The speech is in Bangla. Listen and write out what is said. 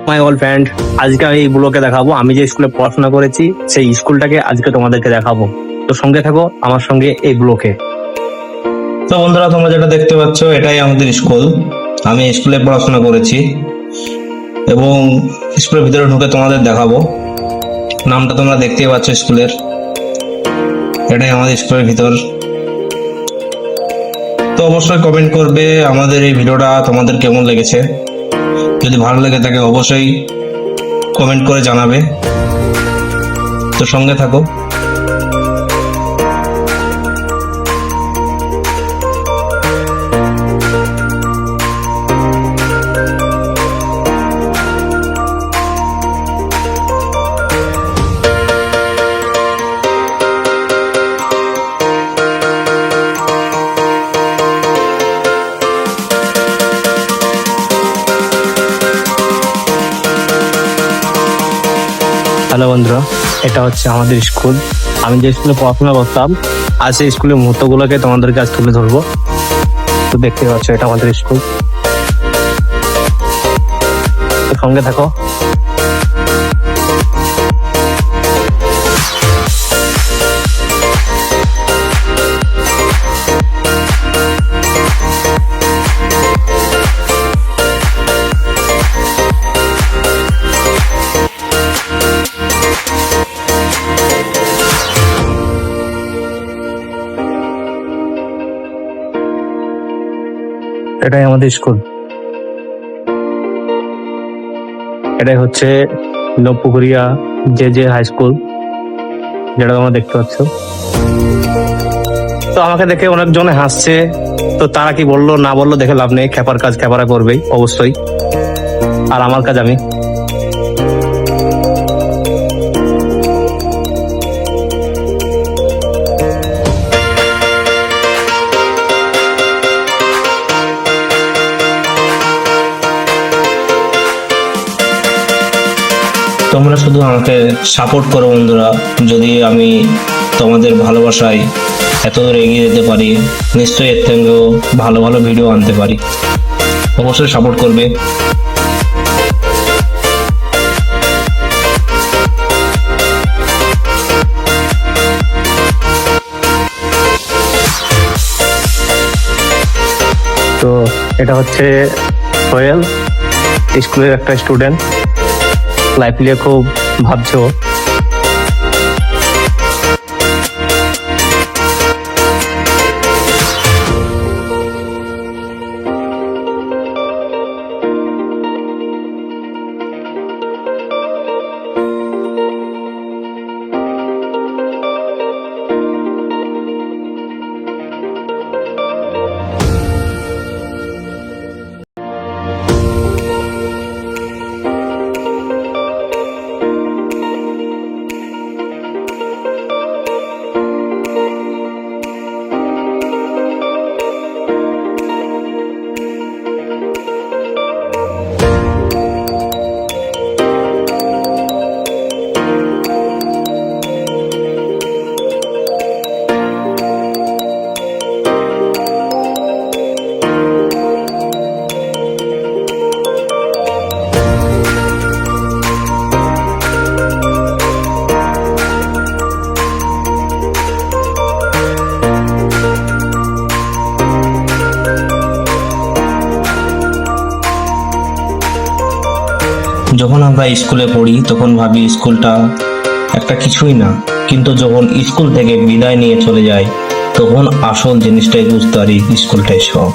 মাই অল ফ্রেন্ড, আজকে আমি এই ব্লগে দেখাবো আমি যে স্কুলে পড়াশোনা করেছি সেই স্কুলটাকে আজকে তোমাদেরকে দেখাবো। তো সঙ্গে থাকো আমার সঙ্গে এই ব্লগে। তো বন্ধুরা, তোমরা যেটা দেখতে পাচ্ছ এটাই আমাদের স্কুল। আমি স্কুলে পড়াশোনা করেছি এবং স্কুলের ভিতরে ঢুকে তোমাদের দেখাবো। নামটা তোমরা দেখতেই পাচ্ছ স্কুলের, এটাই আমাদের স্কুলের ভিতর। তো অবশ্যই কমেন্ট করবে আমাদের এই ভিডিওটা তোমাদের কেমন লেগেছে। যদি ভালো লেগে থাকে অবশ্যই কমেন্ট করে জানাবে। তো সঙ্গে থাকো। হ্যালো বন্ধুরা, এটা হচ্ছে আমাদের স্কুল। আমি যে স্কুলে পড়াশোনা করতাম আর সেই স্কুলের মুহূর্তগুলোকে তোমাদের কাছে তুলে ধরবো। তো দেখতে পাচ্ছ এটা আমাদের স্কুল। তো সঙ্গে থাকো। এটাই আমাদের স্কুল। এটাই হচ্ছে নবপুকুরিয়া যে হাই স্কুল, যেটা তোমরা দেখতে পাচ্ছ। তো আমাকে দেখে অনেকজনে হাসছে, তো তারা কি বললো না বললো দেখে লাভ নেই, খেপার কাজ খেপারা করবেই অবশ্যই। আর আমার কাজ আমি। তোমরা শুধু আমাকে সাপোর্ট করো বন্ধুরা। যদি আমি তোমাদের ভালোবাসায় এত দূর এগিয়ে যেতে পারি, নিশ্চয়ই এর থেকেও ভালো ভালো ভিডিও আনতে পারি। অবশ্যই সাপোর্ট করবে। তো এটা হচ্ছে সোহেল, স্কুলের একটা স্টুডেন্ট। লাইফ নিয়ে খুব ভাবছো। যখন আমরা স্কুলে পড়ি তখন ভাবি স্কুলটা একটা কিছুই না, কিন্তু যখন স্কুল থেকে বিদায় নিয়ে চলে যায় তখন আসল জিনিসটাই বুঝতে পারি স্কুলটাই সব।